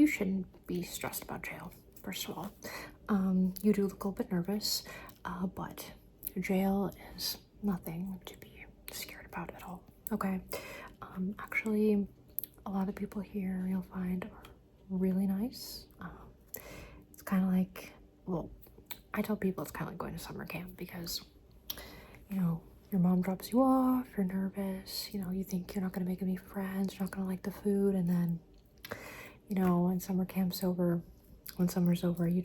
you shouldn't be stressed about jail, first of all. You do look a little bit nervous, but jail is nothing to be scared about at all, okay? Actually, a lot of people here you'll find are really nice. It's kind of like, well, I tell people it's kind of like going to summer camp because, you know, your mom drops you off, you're nervous, you know, you think you're not going to make any friends, you're not going to like the food, and then, you know, when summer's over, you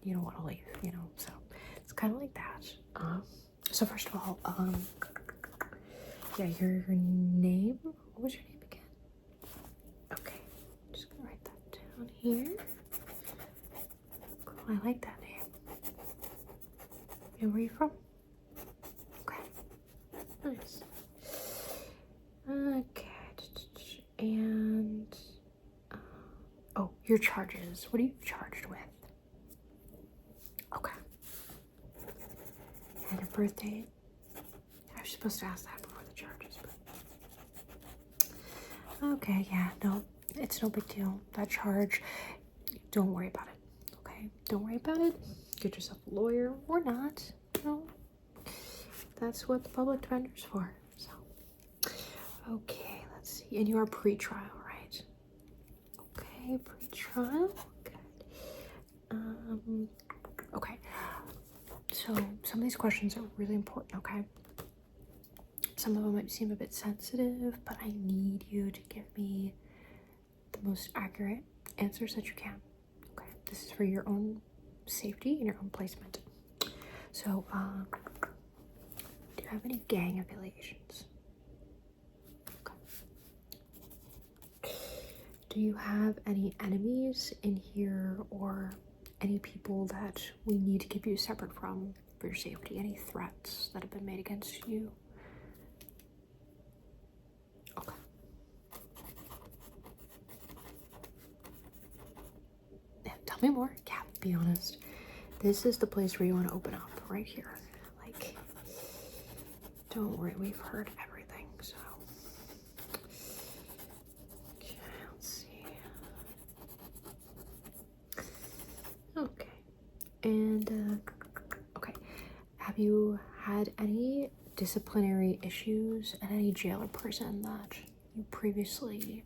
don't want to leave, you know, so it's kind of like that. So first of all, yeah, your name, what was your name again? Okay, just gonna write that down here. Cool, I like that name. And where are you from? Okay, nice. Okay, and oh, your charges. What are you charged with? Okay. And your birth date? I was supposed to ask that before the charges, but okay, yeah, no, it's no big deal. That charge, don't worry about it. Okay, don't worry about it. Get yourself a lawyer or not. You know, that's what the public defender's for. So, okay, let's see. And you are pre-trial, right? Okay, pre-trial. Good. Okay. So some of these questions are really important. Okay. Some of them might seem a bit sensitive, but I need you to give me the most accurate answers that you can. Okay. This is for your own safety and your own placement. So, do you have any gang affiliations? Okay. Do you have any enemies in here or any people that we need to keep you separate from for your safety? Any threats that have been made against you? Okay. Yeah, tell me more. Yeah, be honest. This is the place where you want to open up, right here. Like, don't worry, we've heard everything, so. Okay, let's see. Okay. And, okay. Have you had any disciplinary issues at any jail or prison that you previously,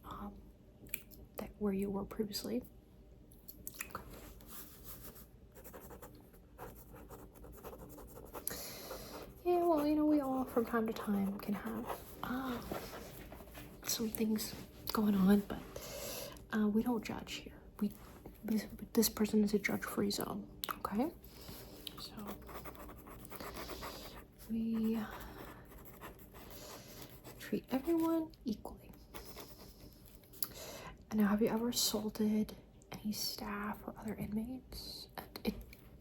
where you were previously? Okay. Yeah, well, you know, we all from time to time can have some things going on, but we don't judge here. This person is a judge-free zone, okay? So we treat everyone equally. And now, have you ever assaulted any staff or other inmates?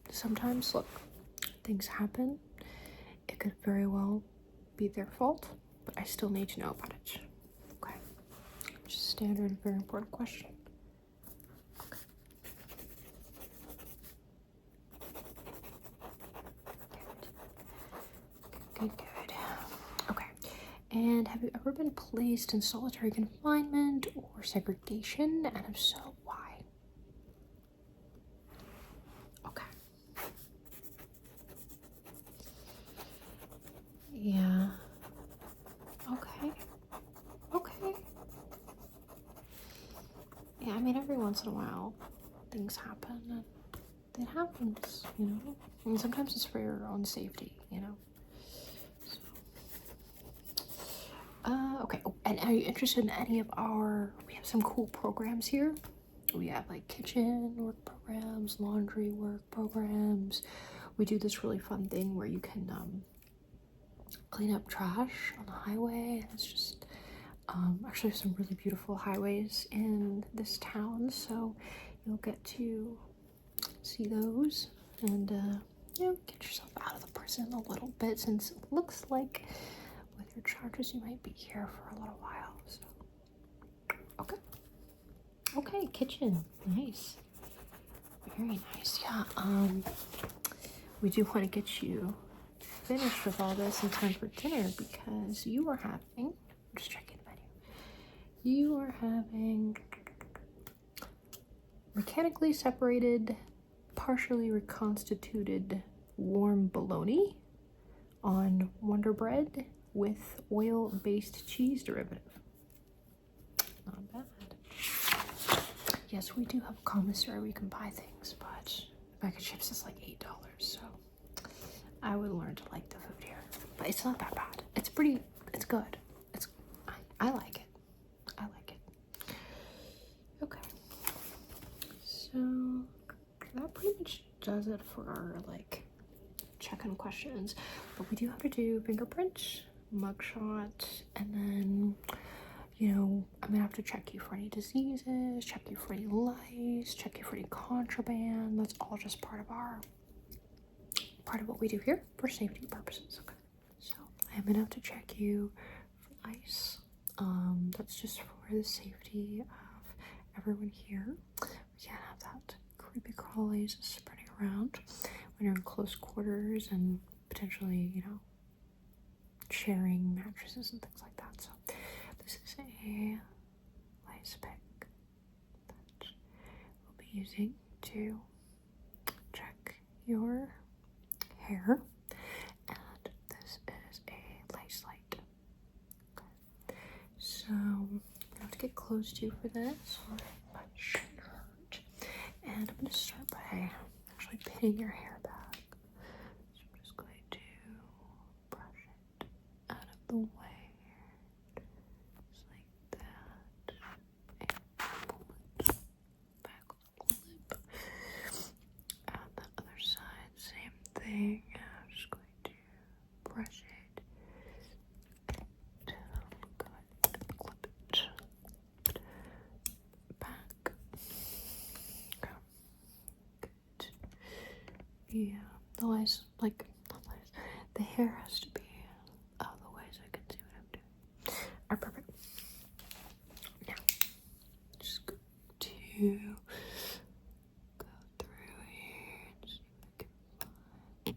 Sometimes, look, things happen. It could very well be their fault, but I still need to know about it. Okay. Just standard, very important question. Good. Okay. And have you ever been placed in solitary confinement or segregation? And if so, why? Okay. Yeah. Okay. Yeah, I mean, every once in a while, things happen, and it happens, you know? I mean, sometimes it's for your own safety, you know? Okay. Oh, and are you interested in any of we have some cool programs here. We have like kitchen work programs, laundry work programs. We do this really fun thing where you can clean up trash on the highway. It's just actually some really beautiful highways in this town, so you'll get to see those and you know, get yourself out of the prison a little bit, since it looks like with your charges you might be here for a little while. So okay, kitchen, nice, very nice. Yeah, we do want to get you finished with all this in time for dinner, because you are having, I'm just checking the menu, you are having mechanically separated, partially reconstituted warm bologna on Wonder Bread with oil-based cheese derivative. Not bad. Yes, we do have a commissary where you can buy things, but a bag of chips is like $8, so I would learn to like the food here. But it's not that bad. It's good. I like it. I like it. Okay. So that pretty much does it for our like check-in questions. But we do have to do fingerprint, mugshot, and then, you know, I'm gonna have to check you for any diseases, check you for any lice, check you for any contraband. That's all just part of what we do here for safety purposes. Okay. So I'm gonna have to check you for lice. That's just for the safety of everyone here. We can't have that creepy crawlies spreading around when you're in close quarters and potentially, you know, sharing mattresses and things like that. So this is a lice pick that we'll be using to check your hair, and this is a lice light. Okay. So I'm gonna have to get close to you for this, or my shouldn't hurt. And I'm gonna start by actually pinning your hair back. So I'm just going to brush it out of the way, just like that, and pull it back with the clip. And the other side, same thing. I'm just going to brush it and clip it back. Okay. Good. Yeah, the lice, like, not lice, the hair has to be out of the way so I can see what I'm doing. Alright, perfect. Now, just go to go through here and see if I can find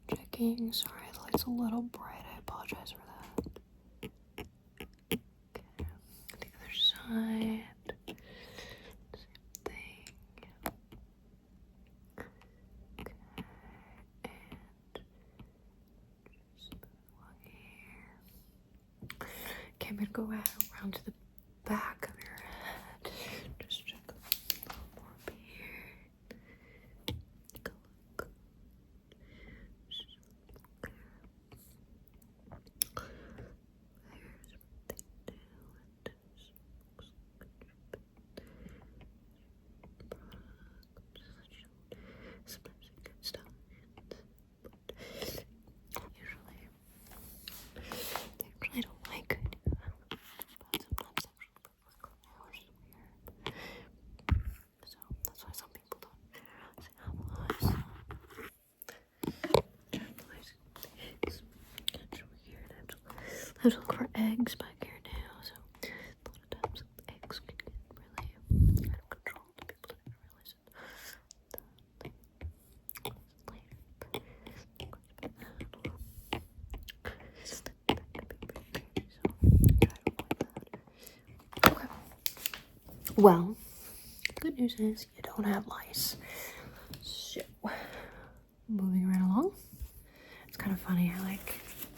checking. Sorry, the light's a little bright. I apologize for that. Okay, the other side. Same thing. Okay, and just along here. Okay, I'm gonna go around to the back of your head. Just check a little more up here. Take a look. Just look there. There's what they do with this. Looks like sometimes it gets stuff, but usually they really don't like it. But sometimes they really work, which is weird. So that's why some people don't say have lice. Lice eggs. It's weird. I have to look for eggs back here now. So a lot of times eggs can get really out of control. People don't even realize it. Okay. Well, good news is you don't have lice. So, moving right along. It's kind of funny. I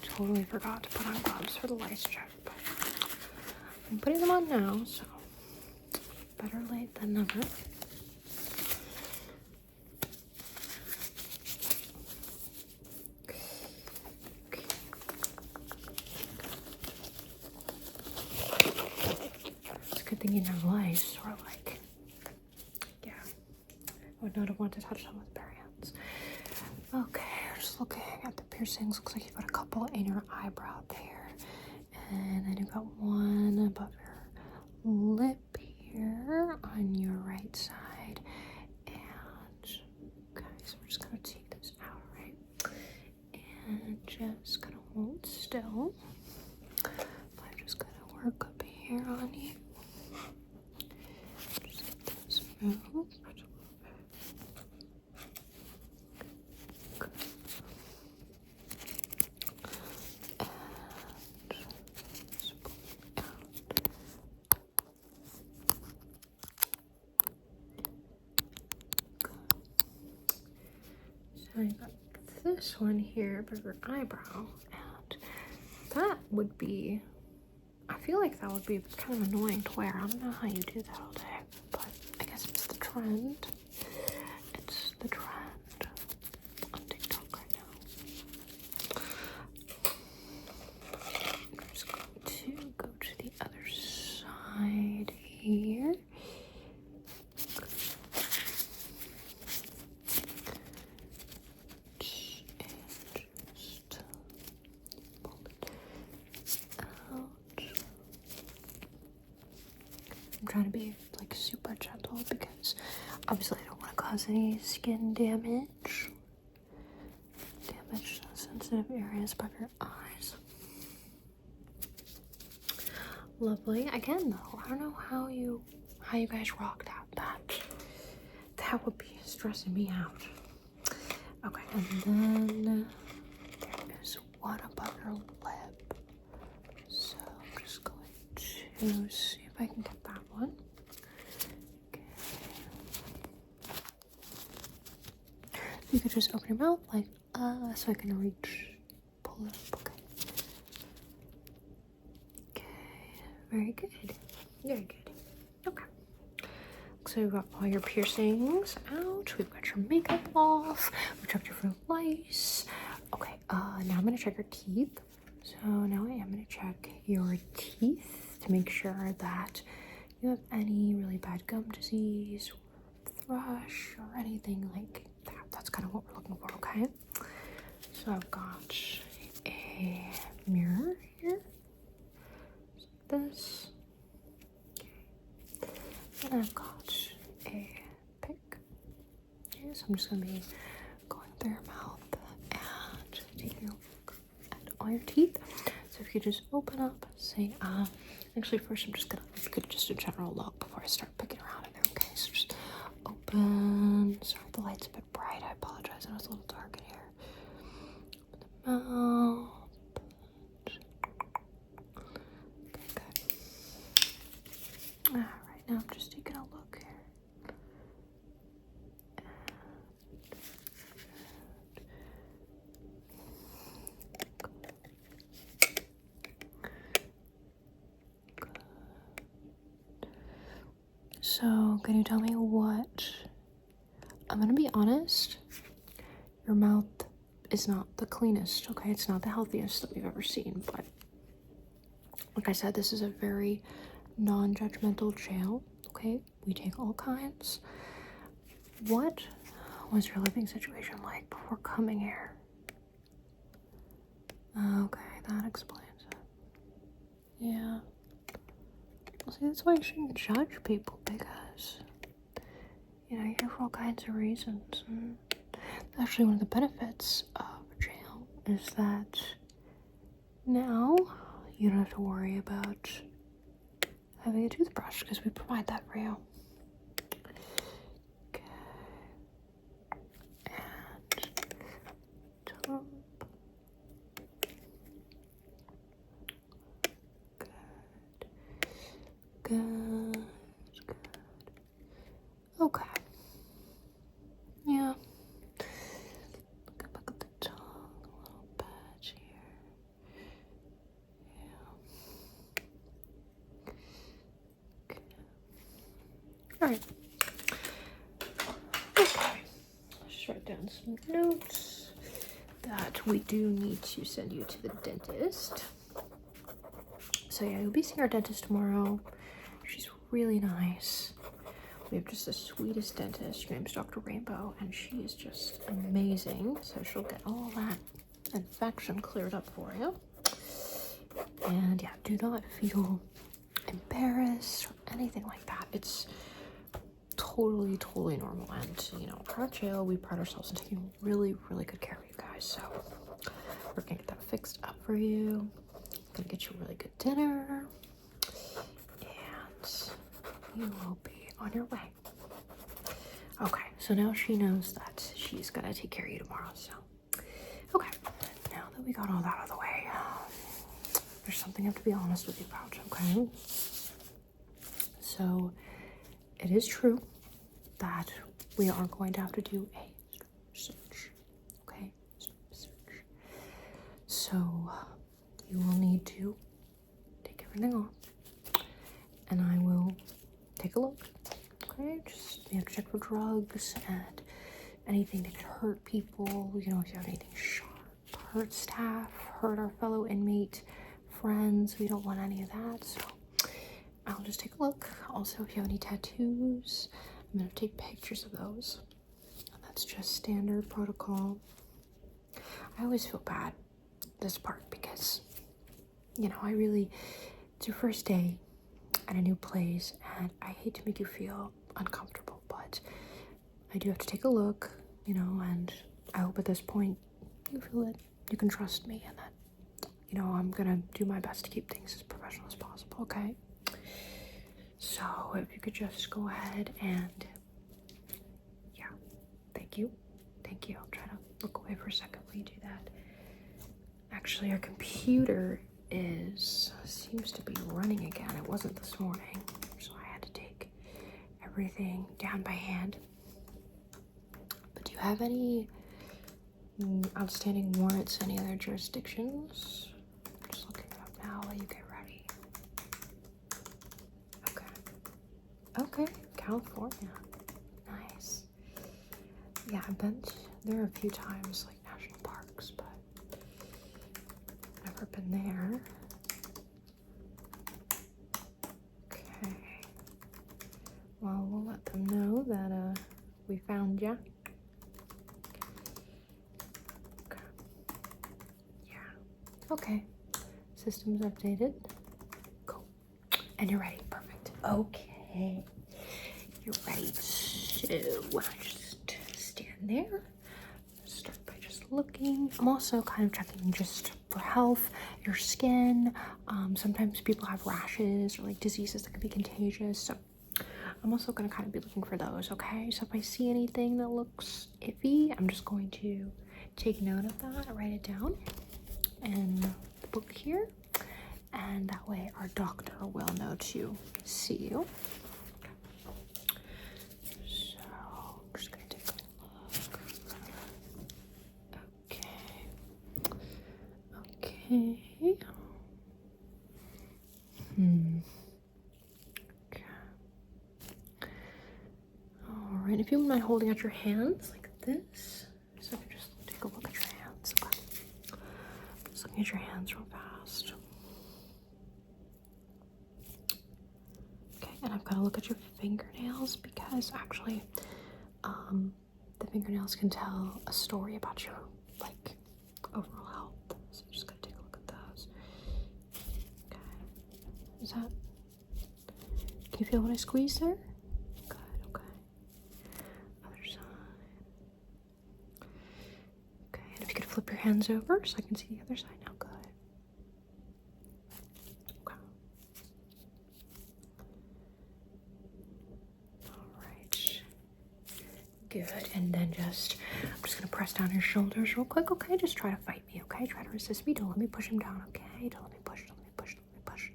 totally forgot to put on gloves for the lice check, but I'm putting them on now. So, better late than never. It's a good thing you didn't have lice, or like, yeah, I would not have wanted to touch them with bare hands. Okay, just looking at the piercings. Looks like you've got a couple in your eyebrow there, and then you've got one above your lip here on your right side. And okay, so we're just gonna take this out, right? And just gonna hold still. I'm just gonna work up here on you. Just get those moved. I got this one here for your eyebrow, and that would be, I feel like that would be kind of annoying to wear. I don't know how you do that all day, but I guess it's the trend. It's the trend on TikTok right now. I'm just going to go to the other side here. I'm trying to be like super gentle because obviously I don't want to cause any skin damage. Damage sensitive areas above your eyes. Lovely. Again though, I don't know how you guys rock that. That would be stressing me out. Okay, and then there is one above your lip. So I'm just going to see if I can get that one. Okay. You could just open your mouth like so I can reach, pull it up. Okay. Okay. Very good. Very good. Okay. So we've got all your piercings out. We've got your makeup off. We checked your fruit lice. Okay. Now I'm gonna check your teeth. So now I am gonna check your teeth to make sure that you have any really bad gum disease, or thrush, or anything like that. That's kind of what we're looking for, okay? So I've got a mirror here, like this. Okay. And I've got a pick here, so I'm just gonna be going through your mouth and taking a look at all your teeth. So if you could just open up, say actually first I'm just gonna get just a general look before I start picking around in there. Okay, so just open. Sorry, the light's a bit bright. I apologize. I know it's a little dark in here. Open the mouth. Okay, good. Alright, now I'm just taking a look here. So, can you tell me what? I'm gonna be honest, your mouth is not the cleanest, okay? It's not the healthiest that we've ever seen, but like I said, this is a very non-judgmental jail, okay? We take all kinds. What was your living situation like before coming here? Okay, that explains it. Yeah. Well, see, that's why you shouldn't judge people, because you know, you're here for all kinds of reasons. And actually, one of the benefits of jail is that now you don't have to worry about having a toothbrush because we provide that for you. Okay. And top. Good. Good. Okay. Yeah. Look back at the tongue a little bit here. Yeah. Okay. Alright. Okay. Let's write down some notes that we do need to send you to the dentist. So yeah, you'll be seeing our dentist tomorrow. She's really nice. We have just the sweetest dentist. Her name's Dr. Rainbow, and she is just amazing. So she'll get all that infection cleared up for you. And yeah, do not feel embarrassed or anything like that. It's totally normal. And you know, our jail, we pride ourselves in taking really good care of you guys. So we're gonna get that fixed up for you. Gonna get you a really good dinner, and you will be on your way. Okay, so now she knows that she's gonna take care of you tomorrow. So okay, now that we got all that out of the way, there's something I have to be honest with you about. Okay, so it is true that we are going to have to do a search. So you will need to take everything off, and I will take a look. Okay, just you have to check for drugs and anything that could hurt people. If you have anything sharp, hurt staff, hurt our fellow inmate friends, we don't want any of that. So I'll just take a look. Also, if you have any tattoos, I'm gonna take pictures of those. That's just standard protocol. I always feel bad this part because, it's your first day at a new place, and I hate to make you feel uncomfortable, but I do have to take a look, and I hope at this point you feel that you can trust me and that, I'm gonna do my best to keep things as professional as possible, okay? So if you could just go ahead and, yeah, thank you. I'll try to look away for a second while you do that. Actually, our computer seems to be running again. It wasn't this morning, so I had to take everything down by hand. But do you have any outstanding warrants in any other jurisdictions? I'm just looking it up now while you get ready. Okay, California. Nice. Yeah, I've been there a few times, like national parks, but never been there. Okay. Well, we'll let them know that we found ya. Okay. Yeah. Okay. System's updated. Cool. And you're ready. Perfect. Okay. You're ready. So just stand there. Start by just looking. I'm also kind of checking just for health, your skin. Sometimes people have rashes or like diseases that can be contagious. So I'm also going to kind of be looking for those, okay? So if I see anything that looks iffy, I'm just going to take note of that, write it down in the book here. And that way our doctor will know to see you. So I'm just going to take a look. Okay. Okay. Alright, if you wouldn't mind holding out your hands like this. So I can just take a look at your hands. Okay. Just looking at your hands real fast. Okay, and I've got to look at your fingernails because actually, the fingernails can tell a story about your, like, overall health. So I'm just gonna take a look at those. Okay. Is that, can you feel when I squeeze there? Good, okay. Other side. Okay, and if you could flip your hands over so I can see the other side now. Good. Okay. Alright. Good, and then I'm just gonna press down your shoulders real quick, okay? Just try to fight me, okay? Try to resist me. Don't let me push him down, okay? Don't let me push, don't let me push, don't let me push.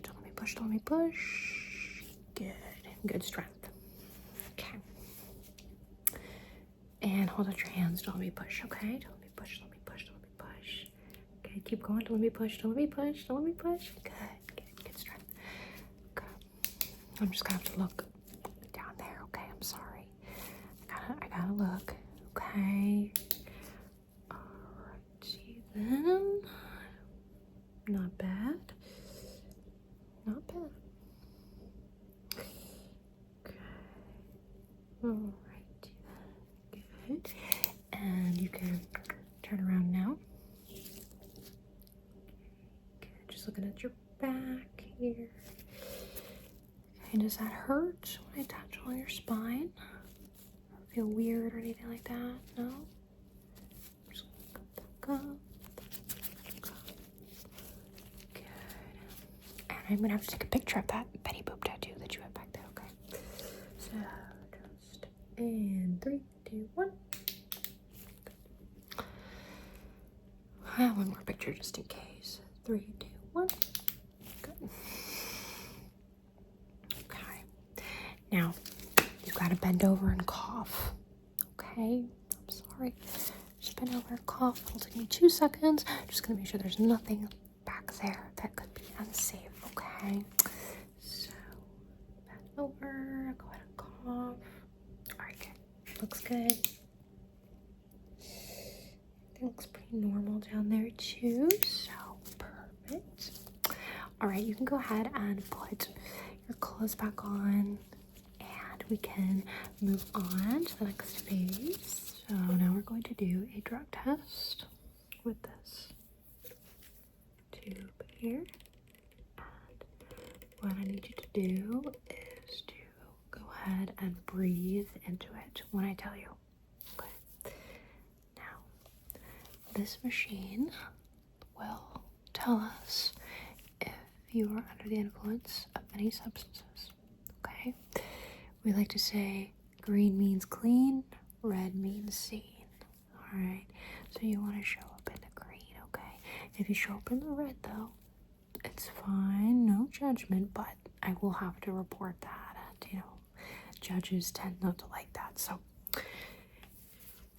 Don't let me push, don't let me push. Good. Good strength. Okay. And hold out your hands. Don't let me push, okay? Don't let me push, don't let me push, don't let me push. Okay, keep going. Don't let me push, don't let me push, don't let me push. Good strength. Okay. I'm just gonna have to look down there, okay? I'm sorry. I gotta look. Okay. Alrighty then. Not bad. Not bad. Okay. Alrighty then. Good. And you can turn around now. Good. Just looking at your back here. Okay, does that hurt when I touch on your spine? Feel weird or anything like that? No? Just back up. Good. And I'm gonna have to take a picture of that Betty Boop tattoo that you have back there, okay? So just in 3, 2, 1. One more picture just in case. 3, 2, 1. Good. Okay. Now you've got to bend over and cough. Okay? I'm sorry. Just bend over, cough. It'll take me 2 seconds. Just gonna make sure there's nothing back there that could be unsafe, okay? So, bend over, go ahead and cough. Alright, good. Looks good. It looks pretty normal down there too, so perfect. Alright, you can go ahead and put your clothes back on, and we can move on to the next phase. So now we're going to do a drug test with this tube here. And what I need you to do is to go ahead and breathe into it when I tell you. Okay. Now, this machine will tell us if you are under the influence of any substances. Okay? We like to say green means clean, red means seen. Alright, so you want to show up in the green, okay? If you show up in the red though, it's fine, no judgment, but I will have to report that, and you know, judges tend not to like that. So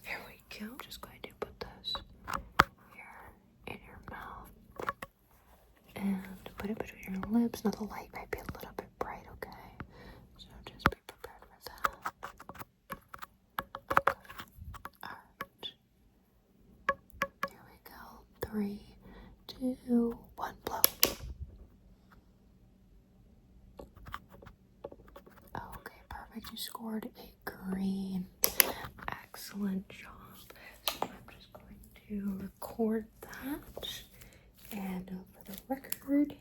here we go. I'm just going to put this here in your mouth and put it between your lips. Now the light might be a little bit bright, okay? So just be prepared for that. Here we go. 3, 2, 1, blow. Okay, perfect. You scored a green. Excellent job. So I'm just going to record that, and for the record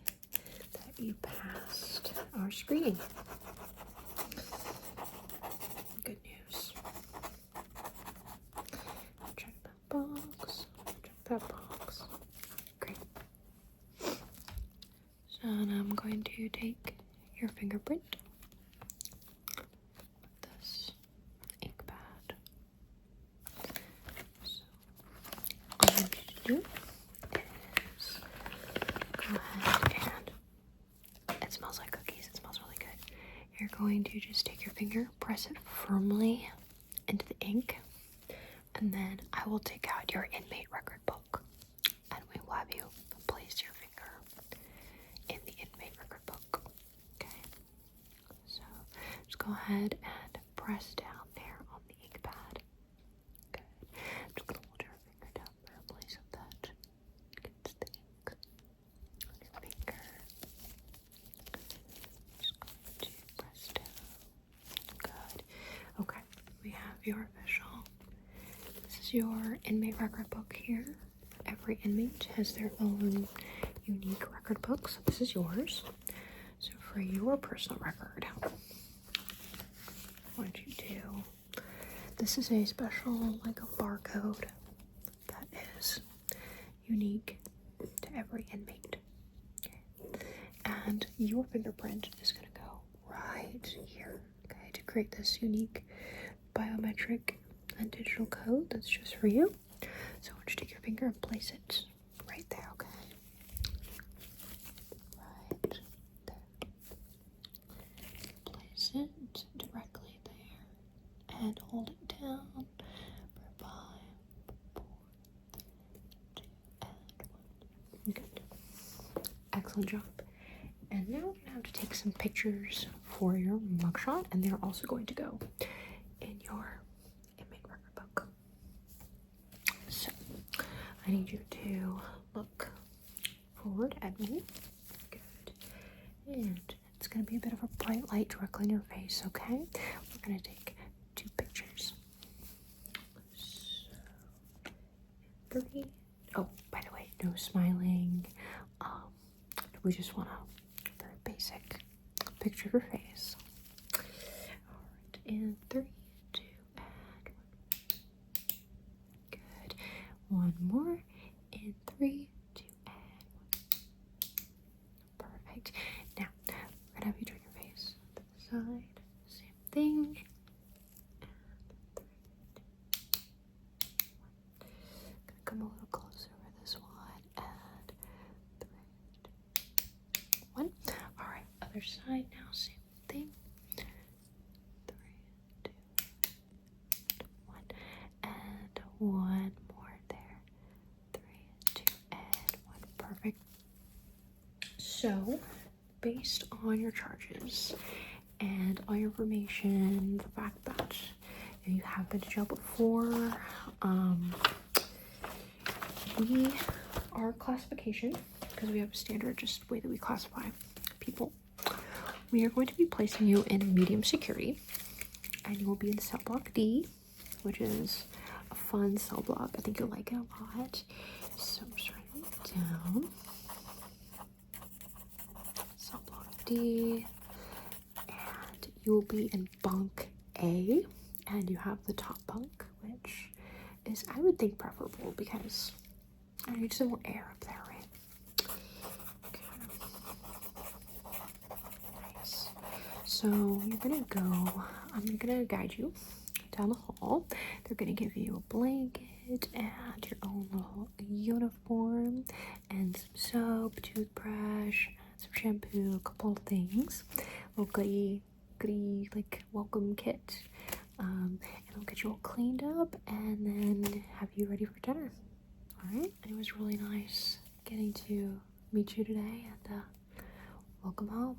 that you passed our screening. Good news. Check that box. Check that box. Great. So now I'm going to take your fingerprint with this ink pad. So all I need you to do is go ahead and it smells like cookies. It smells really good. You're going to just take your finger, press it firmly into the ink, and then I will take out your inmate record book, and we will have you place your finger in the inmate record book. Okay, so just go ahead and press down there on the ink pad. Good. I'm just gonna hold your finger down firmly so that it gets the ink on your finger. Just going to press down. Good. Okay, we have your official. This is your inmate record book here. Every inmate has their own unique record book, so this is yours. So for your personal record, I want you to, this is a special, like a barcode that is unique to every inmate. Okay. And your fingerprint is going to go right here, okay, to create this unique biometric and digital code that's just for you. So I want you to take your finger and place it right there, okay? Right there. Place it directly there and hold it down for 5, 4, 3, 2, and 1. Good. Excellent job. And now we're going to have to take some pictures for your mugshot, and they're also going to go in your inmate record book. So I need you to look forward at me. Good. And it's going to be a bit of a bright light directly in your face, okay? We're going to take 2 pictures. So, 3. Oh, by the way, no smiling. We just want a very basic picture of your face. Alright, and 3, 2, and 1. Good. One more. And 3, 2, and 1. Perfect. Now, we're gonna have you turn your face to the side. Same thing. And 3, 2, 1. Gonna come a little closer for this one. And 3, 2, 1. Alright, other side now. Same thing. 3, 2, 1. And one more So, based on your charges and all your information, the fact that you have been to jail before, we, our classification, because we have a standard just way that we classify people, we are going to be placing you in medium security, and you will be in cell block D, which is a fun cell block. I think you'll like it a lot. So I'm just writing it down. Cell block D, and you will be in bunk A, and you have the top bunk, which is, I would think, preferable because I need some more air up there, right? Okay. Nice. So you're gonna go, I'm gonna guide you down the hall. They're gonna give you a blanket and your own little uniform and some soap, toothbrush, some shampoo, a couple of things. A little goody like welcome kit. And I'll get you all cleaned up and then have you ready for dinner. Alright? It was really nice getting to meet you today, and welcome home.